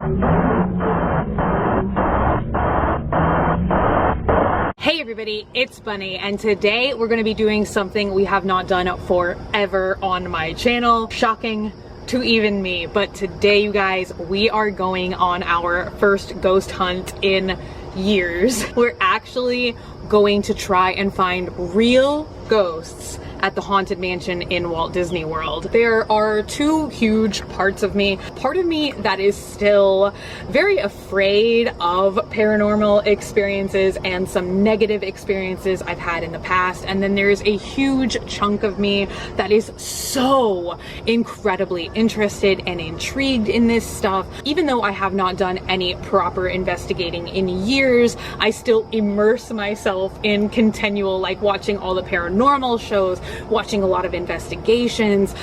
Hey everybody, it's Bunny, and today we're going to be doing something we have not done forever on my channel. Shocking to even me, but today, you guys, we are going on our first ghost hunt in years. We're actually going to try and find real ghosts at the Haunted Mansion in Walt Disney World. There are two huge parts of me. Part of me that is still very afraid of paranormal experiences and some negative experiences I've had in the past. And then there's a huge chunk of me that is so incredibly interested and intrigued in this stuff. Even though I have not done any proper investigating in years, I still immerse myself in continual, like, watching all the paranormal shows, watching a lot of investigations,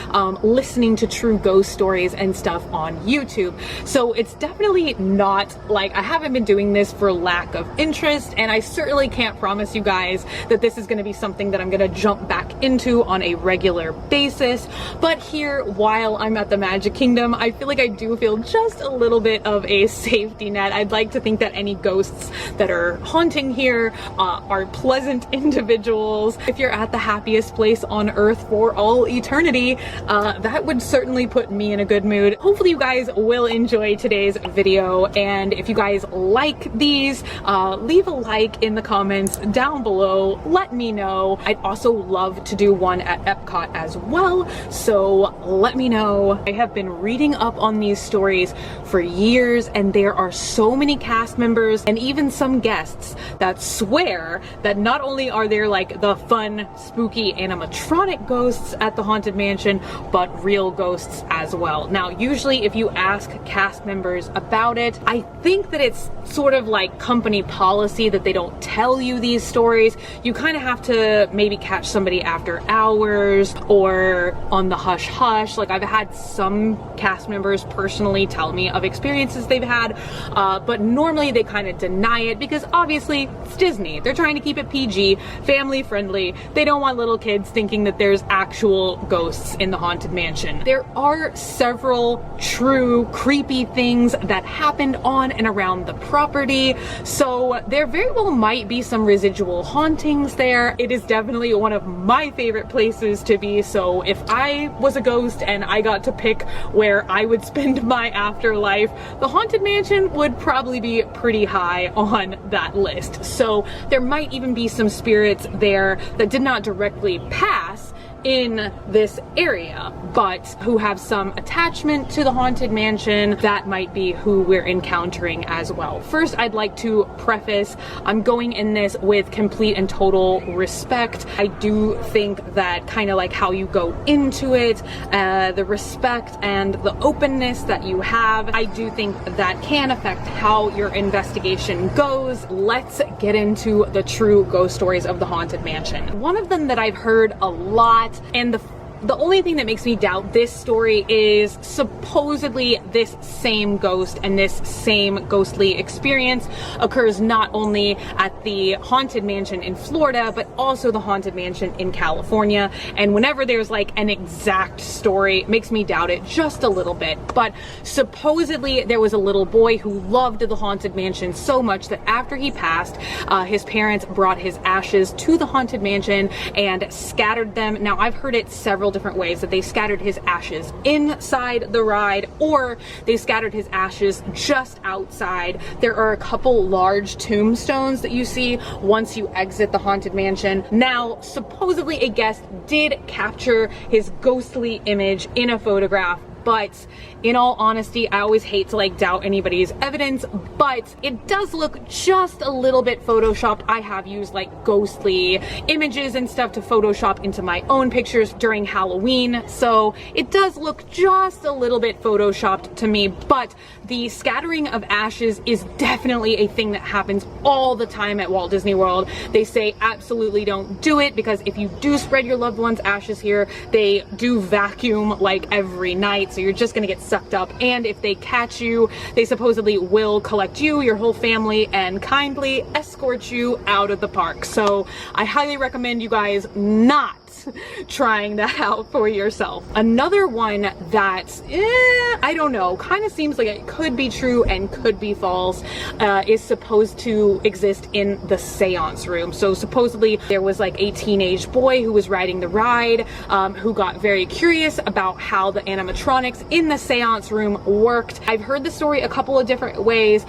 listening to true ghost stories and stuff on YouTube. So it's definitely not like I haven't been doing this for lack of interest, and I certainly can't promise you guys that this is going to be something that I'm going to jump back into on a regular basis. But here, while I'm at the Magic Kingdom, I feel like I do feel just a little bit of a safety net. I'd like to think that any ghosts that are haunting here are pleasant individuals. If you're at the happiest place on earth for all eternity, that would certainly put me in a good mood. Hopefully you guys will enjoy today's video, and if you guys like these, leave a like in the comments down below. Let me know. I'd also love to do one at Epcot as well, so let me know. I have been reading up on these stories for years, and there are so many cast members and even some guests that swear that not only are there like the fun, spooky animatronic ghosts at the Haunted Mansion, but real ghosts as well. Now, usually if you ask cast members about it, I think that it's sort of like company policy that they don't tell you these stories. You kind of have to maybe catch somebody after hours or on the hush hush. Like, I've had some cast members personally tell me of experiences they've had, but normally they kind of deny it because obviously it's Disney. They're trying to keep it PG, family friendly. They don't want little kids thinking that there's actual ghosts in the Haunted Mansion. There are several true creepy things that happened on and around the property, so there very well might be some residual hauntings there. It is definitely one of my favorite places to be, so if I was a ghost and I got to pick where I would spend my afterlife, the Haunted Mansion would probably be pretty high on that list. So there might even be some spirits there that did not directly pass in this area, but who have some attachment to the Haunted Mansion. That might be who we're encountering as well. First, I'd like to preface, I'm going in this with complete and total respect. I do think that kind of like how you go into it, the respect and the openness that you have, I do think that can affect how your investigation goes. Let's get into the true ghost stories of the Haunted Mansion. One of them that I've heard a lot, and the only thing that makes me doubt this story is supposedly this same ghost and this same ghostly experience occurs not only at the Haunted Mansion in Florida, but also the Haunted Mansion in California. And whenever there's like an exact story, it makes me doubt it just a little bit. But supposedly there was a little boy who loved the Haunted Mansion so much that after he passed, his parents brought his ashes to the Haunted Mansion and scattered them. Now, I've heard it several different ways, that they scattered his ashes inside the ride or they scattered his ashes just outside. There are a couple large tombstones that you see once you exit the Haunted Mansion. Now, supposedly a guest did capture his ghostly image in a photograph, but in all honesty, I always hate to like doubt anybody's evidence, but it does look just a little bit photoshopped. I have used like ghostly images and stuff to Photoshop into my own pictures during Halloween, so it does look just a little bit photoshopped to me. But the scattering of ashes is definitely a thing that happens all the time at Walt Disney World. They say absolutely don't do it because if you do spread your loved one's ashes here, they do vacuum like every night, so you're just gonna get sucked up. And if they catch you, they supposedly will collect you, your whole family, and kindly escort you out of the park. So I highly recommend you guys not trying that out for yourself. Another one that, I don't know, kind of seems like it could be true and could be false, is supposed to exist in the seance room. So supposedly there was like a teenage boy who was riding the ride, who got very curious about how the animatronics in the seance room worked. I've heard the story a couple of different ways.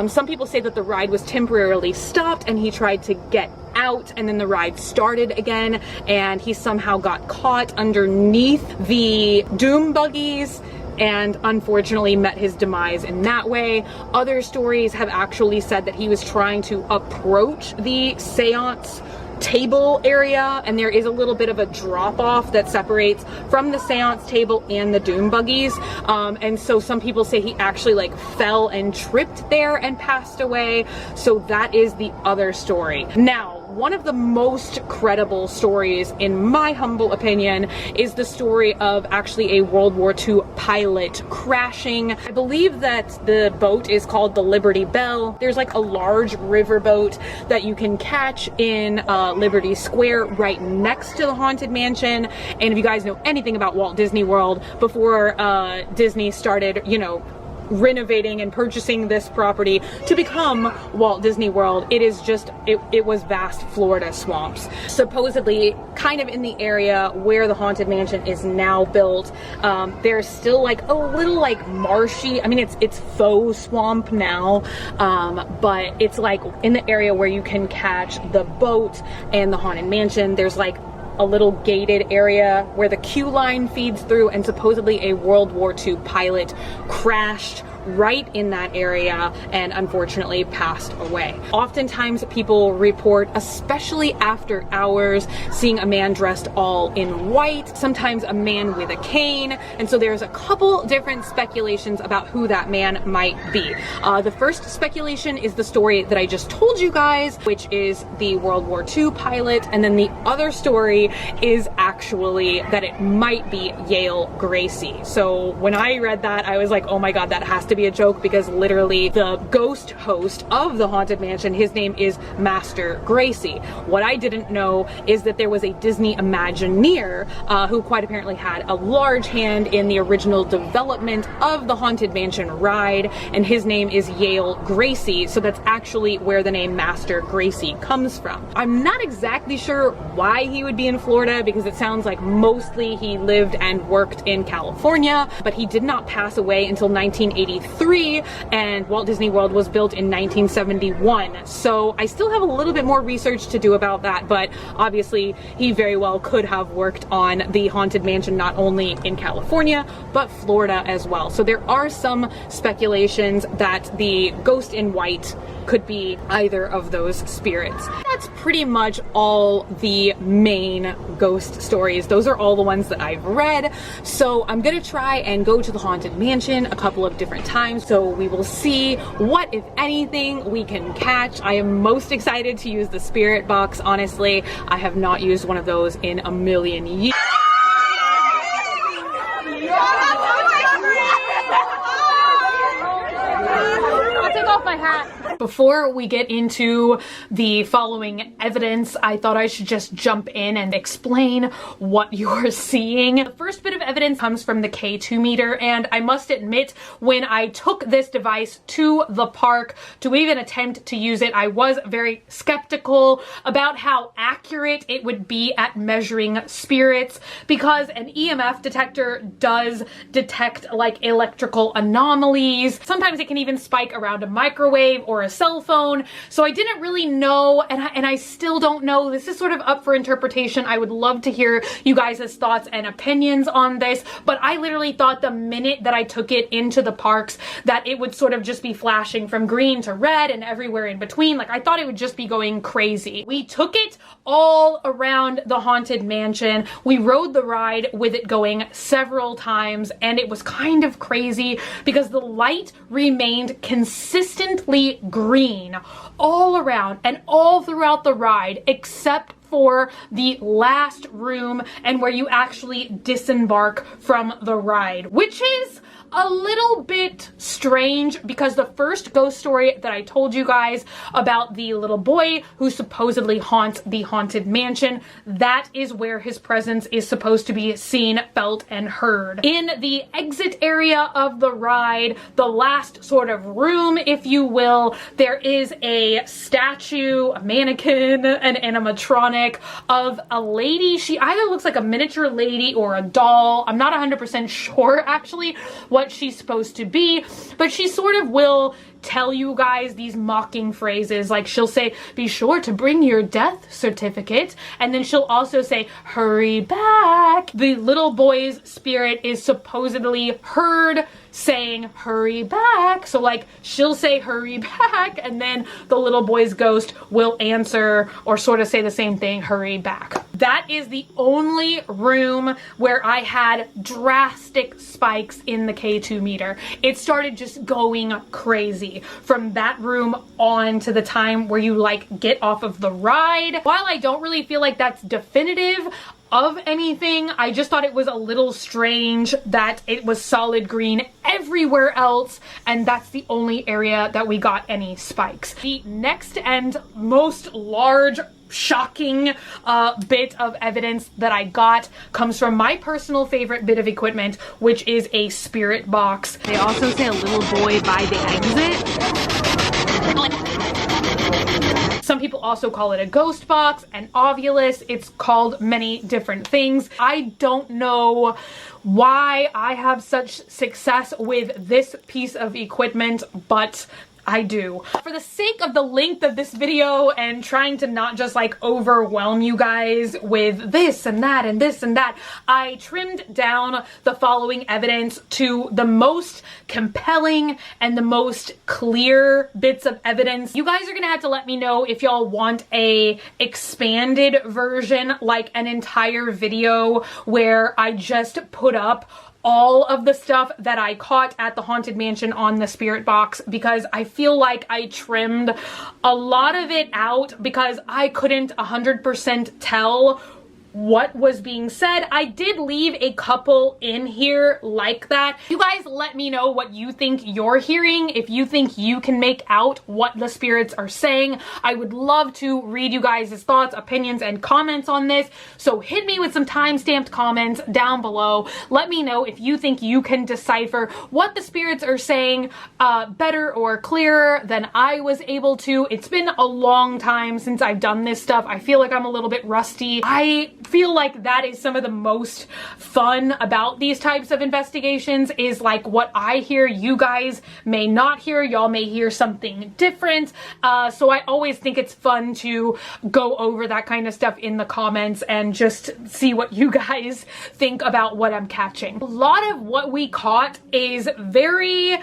Some people say that the ride was temporarily stopped and he tried to get out, and then the ride started again and he somehow got caught underneath the doom buggies and unfortunately met his demise in that way. Other stories have actually said that he was trying to approach the seance table area, and there is a little bit of a drop off that separates from the seance table and the doom buggies, and so some people say he actually like fell and tripped there and passed away. So that is the other story. Now, one of the most credible stories, in my humble opinion, is the story of actually a World War II pilot crashing. I believe that the boat is called the Liberty Bell. There's like a large riverboat that you can catch in Liberty Square right next to the Haunted Mansion. And if you guys know anything about Walt Disney World, before Disney started, you know, renovating and purchasing this property to become Walt Disney World, it is just, it was vast Florida swamps. Supposedly, kind of in the area where the Haunted Mansion is now built, there's still like a little like marshy, I mean it's faux swamp now, but it's like in the area where you can catch the boat and the Haunted Mansion. There's like a little gated area where the queue line feeds through, and supposedly a World War II pilot crashed right in that area and unfortunately passed away. Oftentimes people report, especially after hours, seeing a man dressed all in white, sometimes a man with a cane, and so there's a couple different speculations about who that man might be. The first speculation is the story that I just told you guys, which is the World War II pilot, and then the other story is actually that it might be Yale Gracie. So when I read that, I was like, oh my god, that has to be a joke, because literally the ghost host of the Haunted Mansion, his name is Master Gracie. What I didn't know is that there was a Disney Imagineer who quite apparently had a large hand in the original development of the Haunted Mansion ride, and his name is Yale Gracie, so that's actually where the name Master Gracie comes from. I'm not exactly sure why he would be in Florida, because it sounds like mostly he lived and worked in California, but he did not pass away until 1983, and Walt Disney World was built in 1971. So I still have a little bit more research to do about that, but obviously he very well could have worked on the Haunted Mansion not only in California, but Florida as well. So there are some speculations that the ghost in white could be either of those spirits. That's pretty much all the main ghost stories. Those are all the ones that I've read. So I'm gonna try and go to the Haunted Mansion a couple of different times, so we will see what, if anything, we can catch. I am most excited to use the spirit box, honestly. I have not used one of those in a million years. I'll take off my hat. Before we get into the following evidence, I thought I should just jump in and explain what you're seeing. The first bit of evidence comes from the K2 meter, and I must admit, when I took this device to the park to even attempt to use it, I was very skeptical about how accurate it would be at measuring spirits, because an EMF detector does detect like electrical anomalies. Sometimes it can even spike around a microwave or a cell phone. So I didn't really know, and I still don't know. This is sort of up for interpretation. I would love to hear you guys' thoughts and opinions on this, but I literally thought the minute that I took it into the parks that it would sort of just be flashing from green to red and everywhere in between. Like, I thought it would just be going crazy. We took it all around the Haunted Mansion. We rode the ride with it going several times, and it was kind of crazy because the light remained consistently green all around and all throughout the ride, except for the last room and where you actually disembark from the ride, which is a little bit strange because the first ghost story that I told you guys about the little boy who supposedly haunts the haunted mansion, that is where his presence is supposed to be seen, felt, and heard. In the exit area of the ride, the last sort of room, if you will, there is a statue, a mannequin, an animatronic of a lady. She either looks like a miniature lady or a doll. I'm not 100% sure actually what she's supposed to be, but she sort of will tell you guys these mocking phrases. Like she'll say, be sure to bring your death certificate, and then she'll also say, hurry back. The little boy's spirit is supposedly heard saying hurry back, so like she'll say hurry back, and then the little boy's ghost will answer or sort of say the same thing, hurry back. That is the only room where I had drastic spikes in the K2 meter. It started just going crazy from that room on to the time where you like get off of the ride. While I don't really feel like that's definitive of anything, I just thought it was a little strange that it was solid green everywhere else, and that's the only area that we got any spikes. The next and most large shocking bit of evidence that I got comes from my personal favorite bit of equipment, which is a spirit box. They also say a little boy by the exit. Some people also call it a ghost box, an ovulus. It's called many different things. I don't know why I have such success with this piece of equipment, but I do. For the sake of the length of this video and trying to not just like overwhelm you guys with this and that and this and that, I trimmed down the following evidence to the most compelling and the most clear bits of evidence. You guys are gonna have to let me know if y'all want a expanded version, like an entire video where I just put up all of the stuff that I caught at the Haunted Mansion on the spirit box, because I feel like I trimmed a lot of it out because I couldn't 100% tell what was being said. I did leave a couple in here like that. You guys let me know what you think you're hearing, if you think you can make out what the spirits are saying. I would love to read you guys' thoughts, opinions, and comments on this, so hit me with some time-stamped comments down below. Let me know if you think you can decipher what the spirits are saying better or clearer than I was able to. It's been a long time since I've done this stuff. I feel like I'm a little bit rusty. I feel like that is some of the most fun about these types of investigations, is like what I hear you guys may not hear. Y'all may hear something different. So I always think it's fun to go over that kind of stuff in the comments and just see what you guys think about what I'm catching. A lot of what we caught is very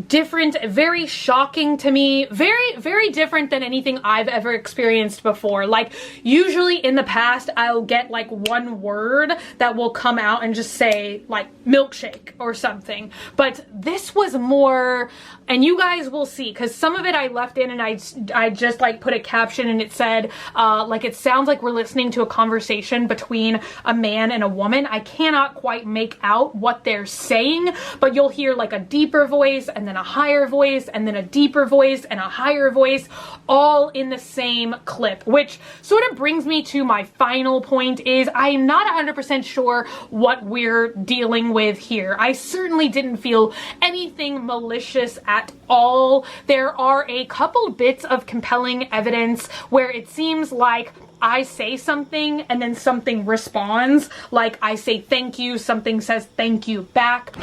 different, very shocking to me, very different than anything I've ever experienced before. Like usually in the past I'll get like one word that will come out and just say like milkshake or something, but this was more, and you guys will see because some of it I left in and I just like put a caption and it said like it sounds like we're listening to a conversation between a man and a woman. I cannot quite make out what they're saying, but you'll hear like a deeper voice and then a higher voice and then a deeper voice and a higher voice, all in the same clip, which sort of brings me to my final point. Is I'm not 100% sure what we're dealing with here. I certainly didn't feel anything malicious at all. There are a couple bits of compelling evidence where it seems like I say something and then something responds. Like I say thank you, something says thank you back.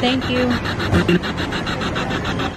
Thank you.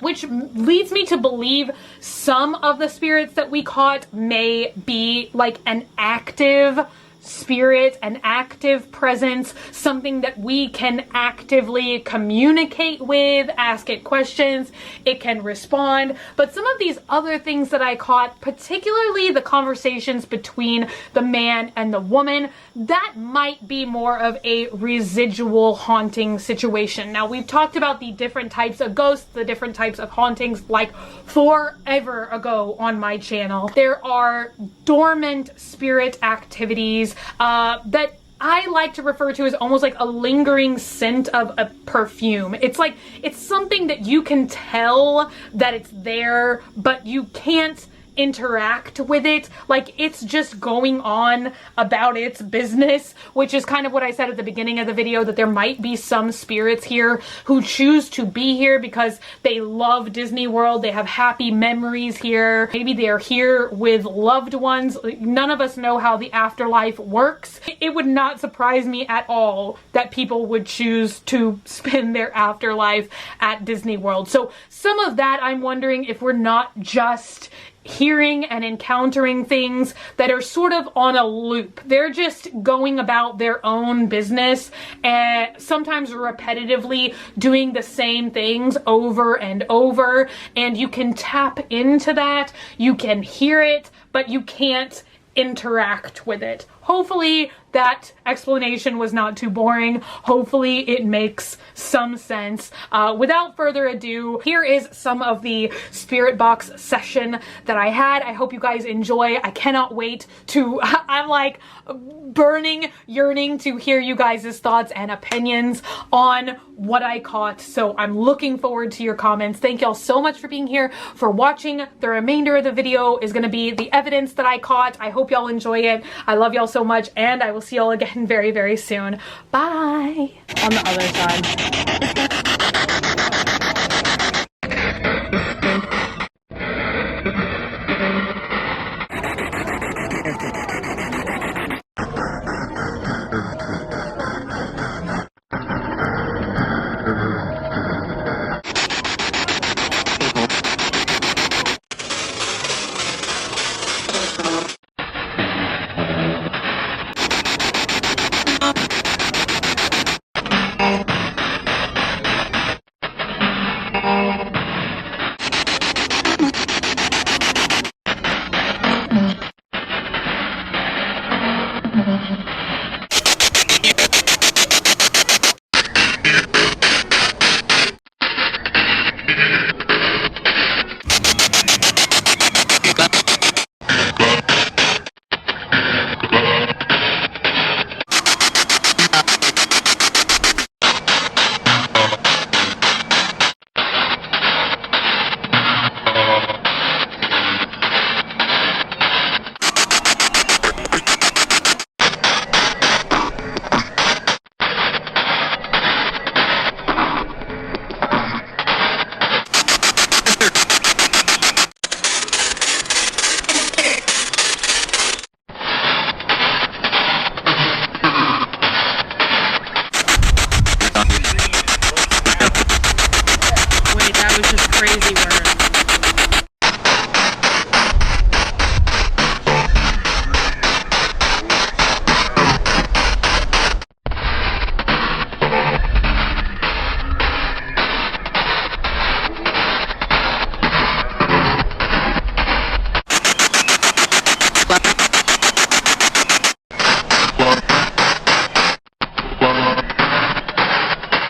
Which leads me to believe some of the spirits that we caught may be like an active spirit, an active presence, something that we can actively communicate with, ask it questions, it can respond. But some of these other things that I caught, particularly the conversations between the man and the woman, that might be more of a residual haunting situation. Now, we've talked about the different types of ghosts, the different types of hauntings, like forever ago on my channel. There are dormant spirit activities that I like to refer to as almost like a lingering scent of a perfume. It's like, it's something that you can tell that it's there, but you can't interact with it. Like, it's just going on about its business, which is kind of what I said at the beginning of the video, that there might be some spirits here who choose to be here because they love Disney World, they have happy memories here, maybe they're here with loved ones. None of us know how the afterlife works. It would not surprise me at all that people would choose to spend their afterlife at Disney World. So some of that, I'm wondering if we're not just hearing and encountering things that are sort of on a loop. They're just going about their own business and sometimes repetitively doing the same things over and over, and you can tap into that, you can hear it, but you can't interact with it. Hopefully that explanation was not too boring. Hopefully it makes some sense. Without further ado, here is some of the spirit box session that I had. I hope you guys enjoy. I cannot wait to, I'm like burning, yearning to hear you guys' thoughts and opinions on what I caught. So I'm looking forward to your comments. Thank y'all so much for being here, for watching. The remainder of the video is gonna be the evidence that I caught. I hope y'all enjoy it. I love y'all so much, and I will see y'all again very, very soon. Bye. On the other side.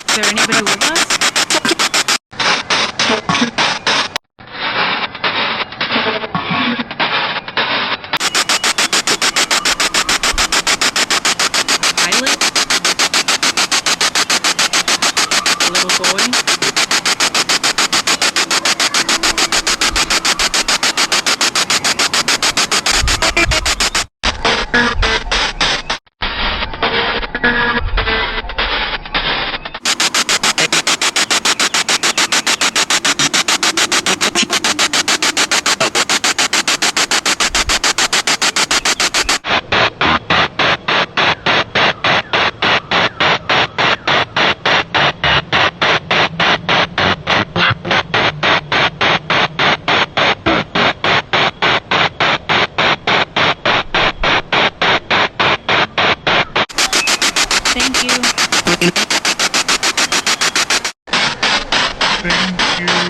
Is there anybody with us? Pilot? A little boy? Thank you. Thank you.